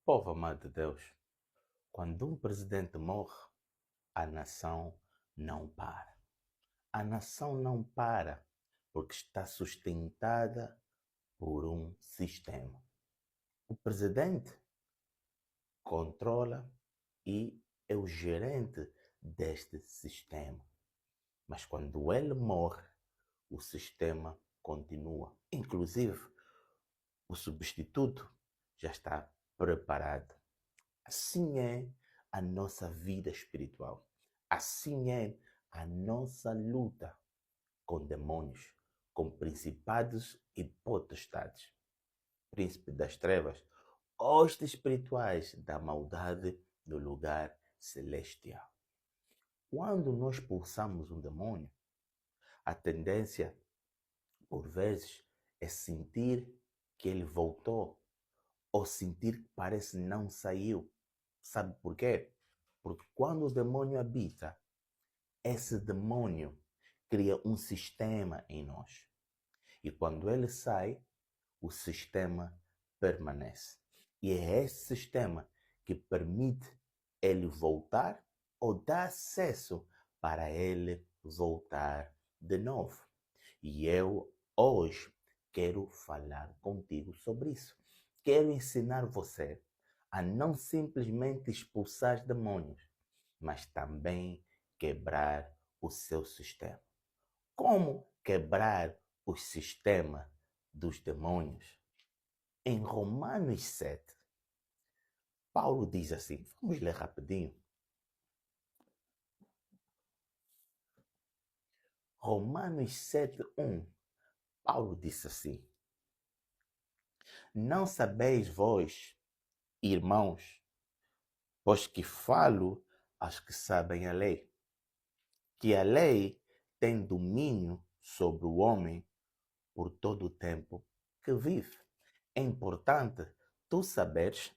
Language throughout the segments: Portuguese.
Povo amado de Deus, quando um presidente morre, a nação não para. A nação não para porque está sustentada por um sistema. O presidente controla e é o gerente deste sistema. Mas quando ele morre, o sistema continua. Inclusive, o substituto já está preparado. Assim é a nossa vida espiritual. Assim é a nossa luta com demônios, com principados e potestades, príncipe das trevas, hostes espirituais da maldade no lugar celestial. Quando nós expulsamos um demônio, a tendência, por vezes, é sentir que ele voltou ou sentir que parece não saiu. Sabe por quê? Porque quando o demônio habita, esse demônio cria um sistema em nós. E quando ele sai, o sistema permanece. E é esse sistema que permite ele voltar ou dá acesso para ele voltar de novo. E eu hoje quero falar contigo sobre isso. Quero ensinar você a não simplesmente expulsar demônios, mas também quebrar o seu sistema. Como quebrar o sistema dos demônios? Em Romanos 7, Paulo diz assim, vamos ler rapidinho. Romanos 7:1, Paulo disse assim: Não sabeis vós, irmãos, pois que falo aos que sabem a lei, que a lei tem domínio sobre o homem por todo o tempo que vive. É importante tu saberes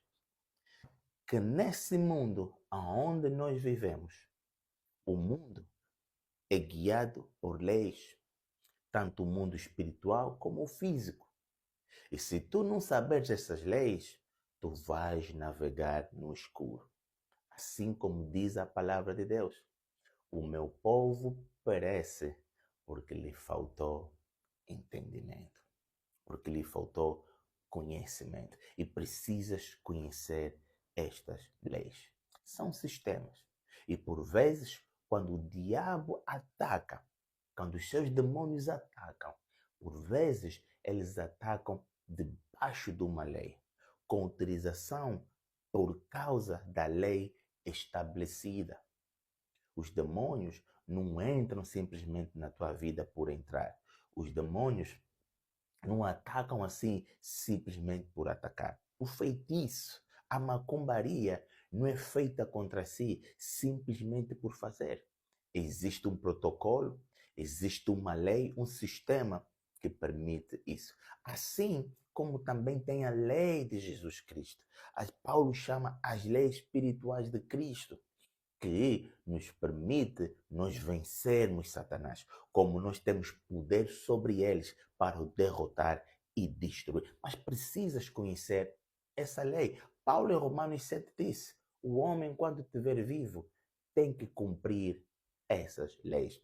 que nesse mundo onde nós vivemos, o mundo é guiado por leis, tanto o mundo espiritual como o físico. E se tu não saberes essas leis, tu vais navegar no escuro. Assim como diz a palavra de Deus, o meu povo perece porque lhe faltou entendimento, porque lhe faltou conhecimento. E precisas conhecer estas leis. São sistemas. E por vezes, quando o diabo ataca, quando os seus demônios atacam, por vezes eles atacam debaixo de uma lei, com autorização por causa da lei estabelecida. Os demônios não entram simplesmente na tua vida por entrar. Os demônios não atacam assim simplesmente por atacar. O feitiço, a macumbaria não é feita contra si simplesmente por fazer. Existe um protocolo, existe uma lei, um sistema que permite isso. Assim como também tem a lei de Jesus Cristo. Paulo chama as leis espirituais de Cristo, que nos permite nós vencermos Satanás, como nós temos poder sobre eles para o derrotar e destruir. Mas precisas conhecer essa lei. Paulo em Romanos 7 disse, o homem quando estiver vivo tem que cumprir essas leis.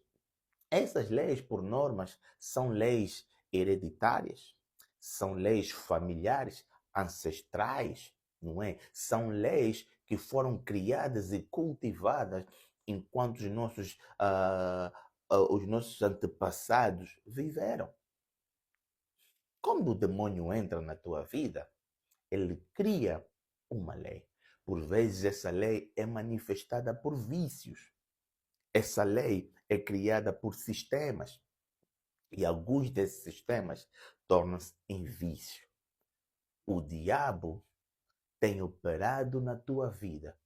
Essas leis, por normas, são leis hereditárias, são leis familiares, ancestrais, não é? São leis que foram criadas e cultivadas enquanto os nossos antepassados viveram. Quando o demônio entra na tua vida, ele cria uma lei. Por vezes essa lei é manifestada por vícios. Essa lei é criada por sistemas. E alguns desses sistemas tornam-se em vício. O diabo tem operado na tua vida,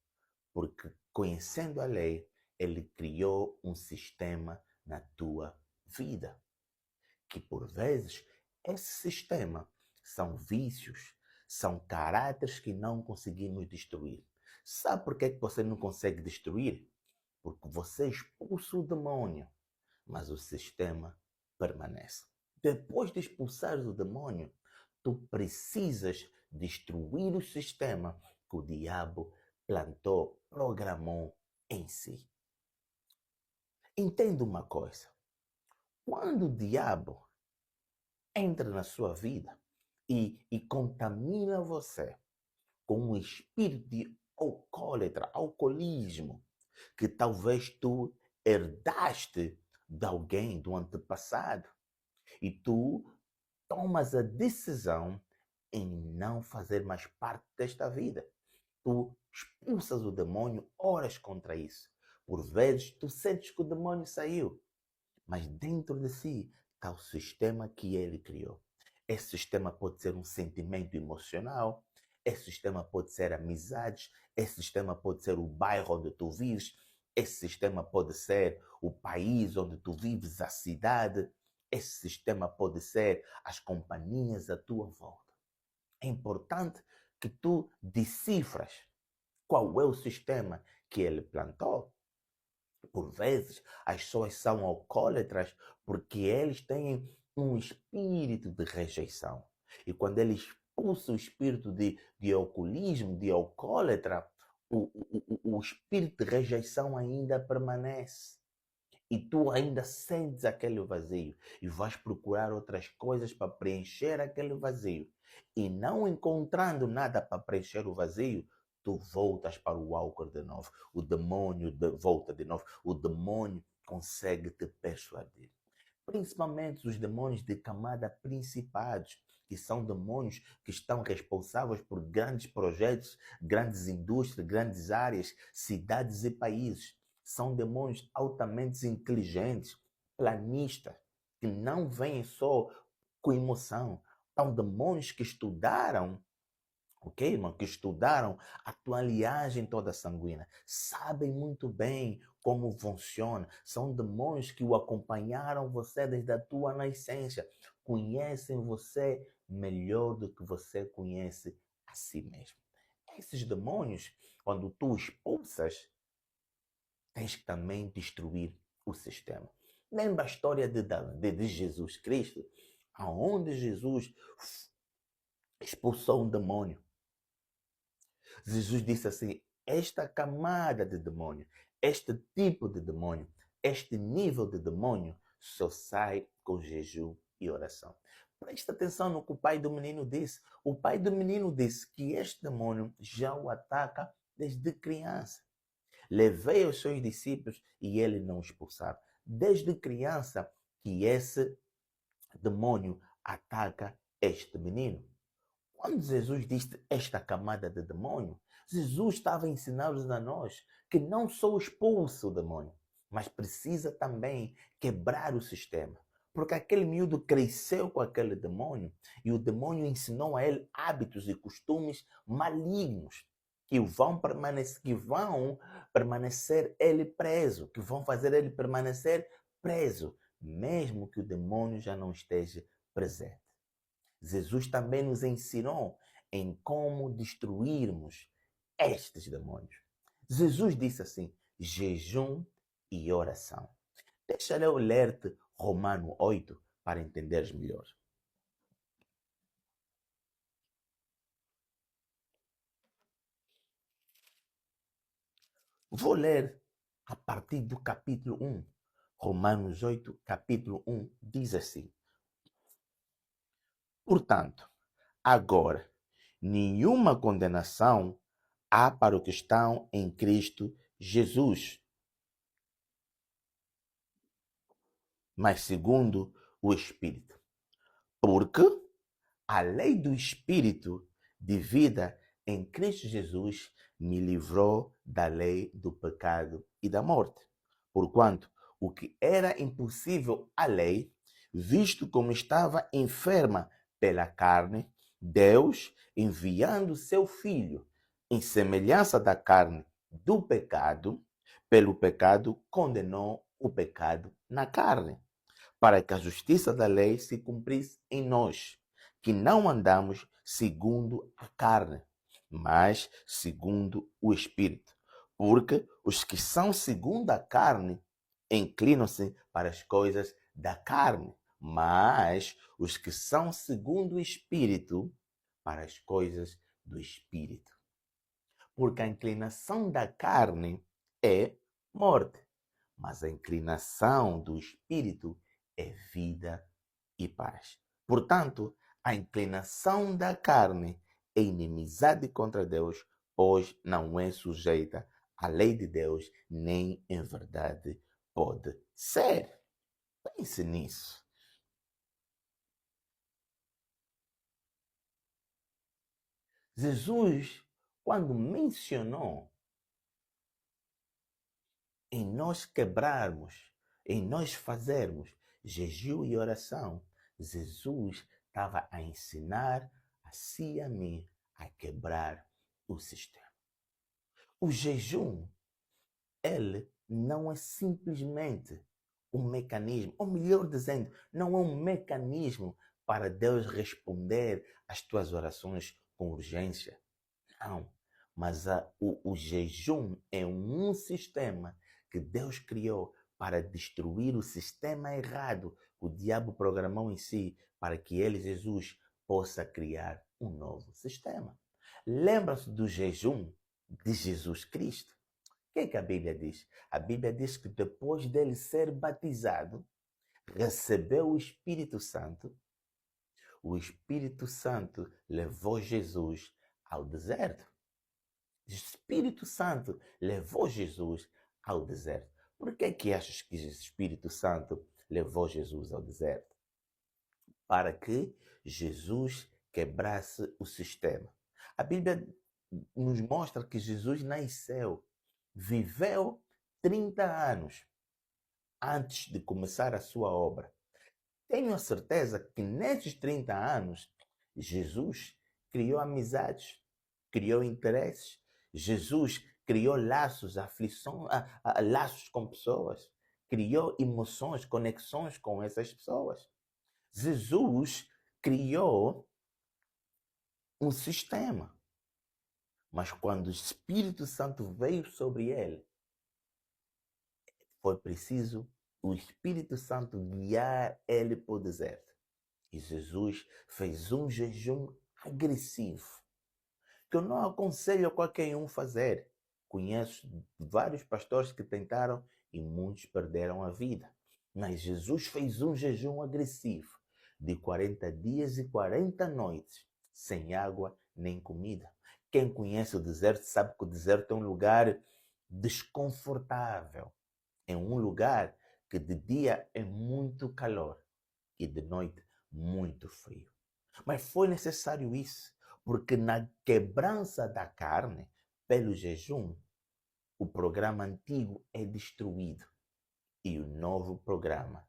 porque conhecendo a lei, ele criou um sistema na tua vida, que por vezes esse sistema são vícios, são caráteres que não conseguimos destruir. Sabe por que você não consegue destruir? Porque você expulsa o demônio, mas o sistema permanece. Depois de expulsar o demônio, tu precisas destruir o sistema que o diabo plantou, programou em si. Entenda uma coisa. Quando o diabo entra na sua vida e contamina você com um espírito de alcoólatra, alcoolismo, que talvez tu herdaste de alguém, do antepassado, e tu tomas a decisão em não fazer mais parte desta vida. Tu expulsas o demônio, oras contra isso. Por vezes, tu sentes que o demônio saiu, mas dentro de si está o sistema que ele criou. Esse sistema pode ser um sentimento emocional, esse sistema pode ser amizades, esse sistema pode ser o bairro onde tu vives, esse sistema pode ser o país onde tu vives, a cidade, esse sistema pode ser as companhias à tua volta. É importante que tu decifras qual é o sistema que ele plantou. Por vezes, as pessoas são alcoólatras porque eles têm um espírito de rejeição. E quando eles expulsam o espírito de alcoolismo, de alcoólatra, o espírito de rejeição ainda permanece. E tu ainda sentes aquele vazio e vais procurar outras coisas para preencher aquele vazio. E não encontrando nada para preencher o vazio, tu voltas para o álcool de novo. O demônio volta de novo. O demônio consegue te persuadir. Principalmente os demônios de camada principados, que são demônios que estão responsáveis por grandes projetos, grandes indústrias, grandes áreas, cidades e países. São demônios altamente inteligentes, planistas, que não vêm só com emoção. São demônios que estudaram, ok, irmão? Que estudaram a tua linhagem toda sanguínea. Sabem muito bem como funciona. São demônios que o acompanharam você desde a tua nascença. Conhecem você melhor do que você conhece a si mesmo. Esses demônios, quando tu expulsas, tens que também destruir o sistema. Lembra a história de Jesus Cristo? Aonde Jesus expulsou um demônio. Jesus disse assim: esta camada de demônio, este tipo de demônio, este nível de demônio só sai com jejum e oração. Presta atenção no que o pai do menino disse. O pai do menino disse que este demônio já o ataca desde criança. Levei aos seus discípulos e ele não expulsaram. Desde criança que esse demônio ataca este menino. Quando Jesus disse esta camada de demônio, Jesus estava ensinando a nós que não só expulsa o demônio, mas precisa também quebrar o sistema. Porque aquele miúdo cresceu com aquele demônio e o demônio ensinou a ele hábitos e costumes malignos que vão permanecer ele preso, que vão fazer ele permanecer preso, mesmo que o demônio já não esteja presente. Jesus também nos ensinou em como destruirmos estes demônios. Jesus disse assim: jejum e oração. Deixa eu ler-te Romano 8 para entenderes melhor. Vou ler a partir do capítulo 1. Romanos 8, capítulo 1, diz assim: portanto, agora, nenhuma condenação há para os que estão em Cristo Jesus. Mas segundo o Espírito. Porque a lei do Espírito de vida em Cristo Jesus me livrou da lei do pecado e da morte. Porquanto o que era impossível à lei, visto como estava enferma pela carne, Deus, enviando seu Filho em semelhança da carne do pecado, pelo pecado condenou o pecado na carne, para que a justiça da lei se cumprisse em nós, que não andamos segundo a carne, mas segundo o Espírito. Porque os que são segundo a carne inclinam-se para as coisas da carne, mas os que são segundo o Espírito, para as coisas do Espírito. Porque a inclinação da carne é morte, mas a inclinação do espírito é vida e paz. Portanto, a inclinação da carne é inimizade contra Deus, pois não é sujeita à lei de Deus, nem em verdade pode ser. Pense nisso. Jesus, quando mencionou em nós quebrarmos, em nós fazermos jejum e oração, Jesus estava a ensinar a si e a mim a quebrar o sistema. O jejum, ele não é simplesmente um mecanismo, ou melhor dizendo, não é um mecanismo para Deus responder às tuas orações com urgência. Não. Mas o jejum é um sistema que Deus criou para destruir o sistema errado que o diabo programou em si para que ele, Jesus, possa criar um novo sistema. Lembra-se do jejum de Jesus Cristo? O que é que a Bíblia diz? A Bíblia diz que depois dele ser batizado, recebeu o Espírito Santo levou Jesus ao deserto. O Espírito Santo levou Jesus ao deserto. Por que achas que o Espírito Santo levou Jesus ao deserto? Para que Jesus quebrasse o sistema. A Bíblia nos mostra que Jesus nasceu, viveu 30 anos antes de começar a sua obra. Tenho a certeza que nesses 30 anos, Jesus criou amizades, criou interesses, Jesus criou laços, aflições, laços com pessoas, criou emoções, conexões com essas pessoas. Jesus criou um sistema, mas quando o Espírito Santo veio sobre ele, foi preciso o Espírito Santo guiar ele para o deserto. E Jesus fez um jejum agressivo, que eu não aconselho a qualquer um fazer. Conheço vários pastores que tentaram e muitos perderam a vida. Mas Jesus fez um jejum agressivo de 40 dias e 40 noites, sem água nem comida. Quem conhece o deserto sabe que o deserto é um lugar desconfortável. É um lugar que de dia é muito calor e de noite muito frio. Mas foi necessário isso, porque na quebrança da carne, pelo jejum, o programa antigo é destruído e o novo programa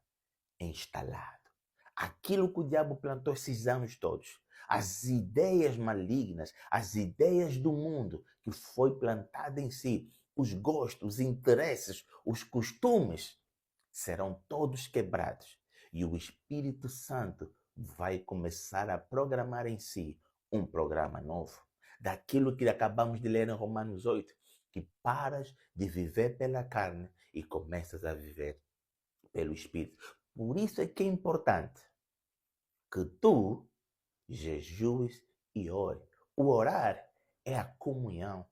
é instalado. Aquilo que o diabo plantou esses anos todos, as ideias malignas, as ideias do mundo que foi plantada em si, os gostos, os interesses, os costumes, serão todos quebrados. E o Espírito Santo vai começar a programar em si um programa novo. Daquilo que acabamos de ler em Romanos 8, que paras de viver pela carne e começas a viver pelo Espírito. Por isso é que é importante que tu jejues e ore. O orar é a comunhão.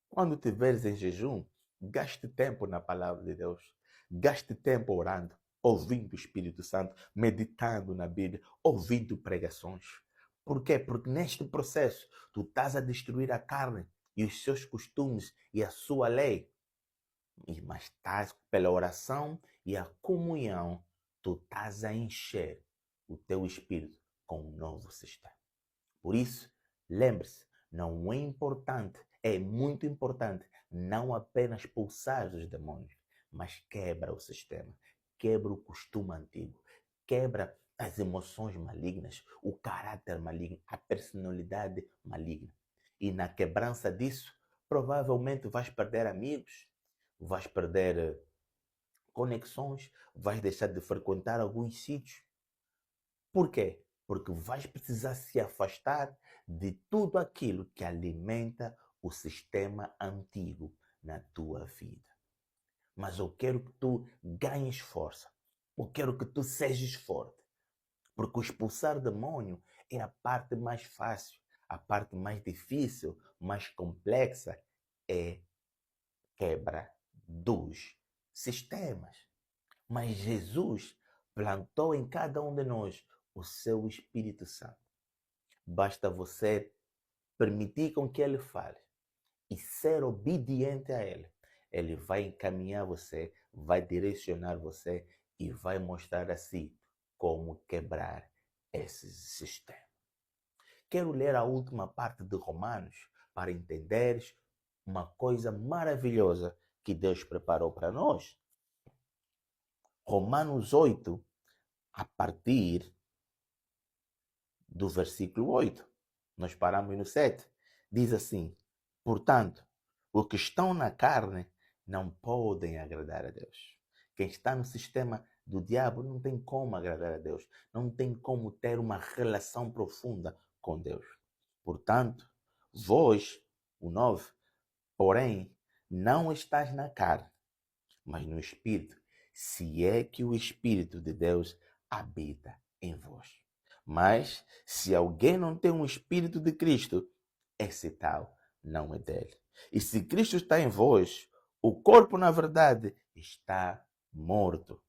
Quando estiveres em jejum, gaste tempo na palavra de Deus. Gaste tempo orando, ouvindo o Espírito Santo, meditando na Bíblia, ouvindo pregações. Por quê? Porque neste processo tu estás a destruir a carne e os seus costumes e a sua lei. Mas estás pela oração e a comunhão, tu estás a encher o teu espírito com um novo sistema. Por isso, lembre-se, não é importante, é muito importante não apenas expulsar os demônios, mas quebra o sistema, quebra o costume antigo, quebra as emoções malignas, o caráter maligno, a personalidade maligna. E na quebrança disso, provavelmente vais perder amigos, vais perder conexões, vais deixar de frequentar alguns sítios. Por quê? Porque vais precisar se afastar de tudo aquilo que alimenta o sistema antigo na tua vida. Mas eu quero que tu ganhes força. Eu quero que tu sejas forte. Porque o expulsar demônio é a parte mais fácil. a parte mais difícil, mais complexa, é quebra dos sistemas. Mas Jesus plantou em cada um de nós o seu Espírito Santo. Basta você permitir com que ele fale e ser obediente a ele. Ele vai encaminhar você, vai direcionar você e vai mostrar a si como quebrar esse sistema. Quero ler a última parte de Romanos para entenderes uma coisa maravilhosa que Deus preparou para nós. Romanos 8, a partir do versículo 8. Nós paramos no 7. Diz assim: portanto, os que estão na carne não podem agradar a Deus. Quem está no sistema do diabo não tem como agradar a Deus. Não tem como ter uma relação profunda com Deus. Portanto, vós, o 9, porém, não estás na carne, mas no Espírito, se é que o Espírito de Deus habita em vós. Mas, se alguém não tem um Espírito de Cristo, esse tal não é dele. E se Cristo está em vós, o corpo, na verdade, está morto.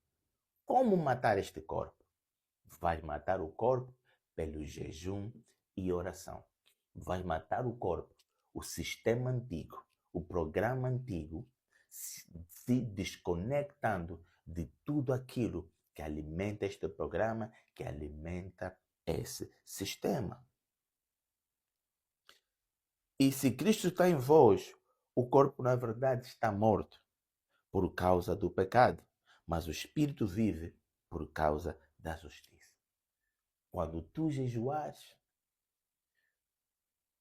Como matar este corpo? Vais matar o corpo pelo jejum e oração. Vais matar o corpo, o sistema antigo, o programa antigo, se desconectando de tudo aquilo que alimenta este programa, que alimenta esse sistema. E se Cristo está em vós, o corpo na verdade está morto por causa do pecado, mas o espírito vive por causa da justiça. Quando tu jejuares,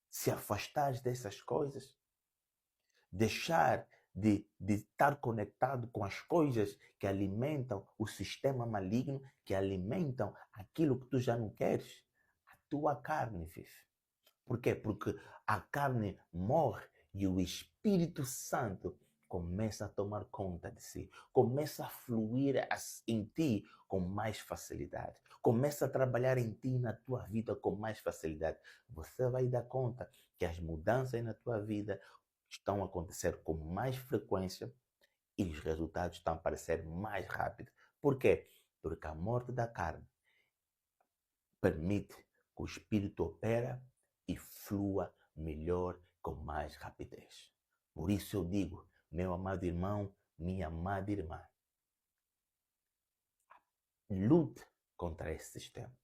se afastares dessas coisas, deixar de estar conectado com as coisas que alimentam o sistema maligno, que alimentam aquilo que tu já não queres, a tua carne vive. Por quê? Porque a carne morre e o Espírito Santo começa a tomar conta de si, começa a fluir em ti com mais facilidade, começa a trabalhar em ti, na tua vida com mais facilidade. Você vai dar conta que as mudanças na tua vida estão a acontecer com mais frequência e os resultados estão a aparecer mais rápido. Por quê? Porque a morte da carne permite que o Espírito opera e flua melhor, com mais rapidez. Por isso eu digo, meu amado irmão, minha amada irmã, lute contra esse sistema.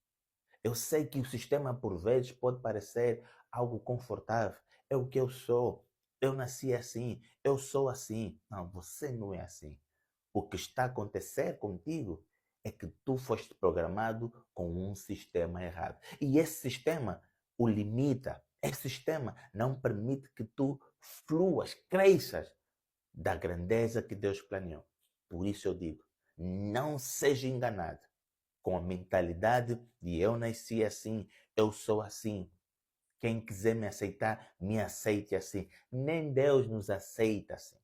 Eu sei que o sistema, por vezes, pode parecer algo confortável. É o que eu sou. Eu nasci assim. Eu sou assim. Não, você não é assim. O que está a acontecer contigo é que tu foste programado com um sistema errado. E esse sistema o limita. Esse sistema não permite que tu fluas, cresças da grandeza que Deus planeou. Por isso eu digo, não seja enganado com a mentalidade de eu nasci assim, eu sou assim. Quem quiser me aceitar, me aceite assim. Nem Deus nos aceita assim.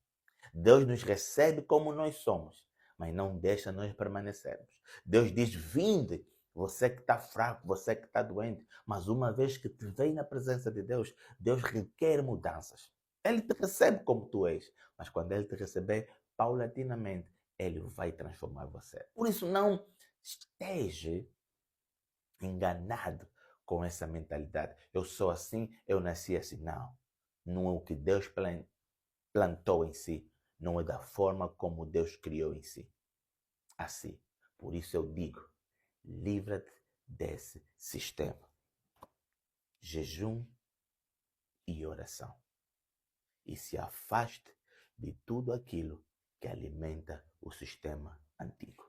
Deus nos recebe como nós somos, mas não deixa nós permanecermos. Deus diz, vinde, você que está fraco, você que está doente, mas uma vez que te vem na presença de Deus, Deus requer mudanças. Ele te recebe como tu és, mas quando Ele te receber, paulatinamente, Ele vai transformar você. Por isso, não esteja enganado com essa mentalidade. Eu sou assim, eu nasci assim. Não, não é o que Deus plantou em si. Não é da forma como Deus criou em si. Assim. Por isso eu digo, livra-te desse sistema. Jejum e oração. E se afaste de tudo aquilo que alimenta o sistema antigo.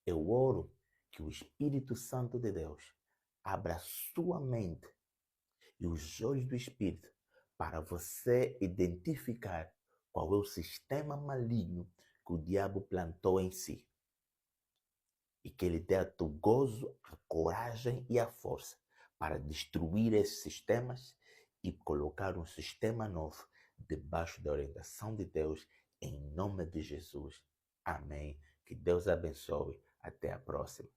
Eu oro que o Espírito Santo de Deus abra sua mente e os olhos do Espírito para você identificar qual é o sistema maligno que o diabo plantou em si. E que ele dê o gozo, a coragem e a força para destruir esses sistemas e colocar um sistema novo debaixo da orientação de Deus, em nome de Jesus. Amém. Que Deus abençoe. Até a próxima.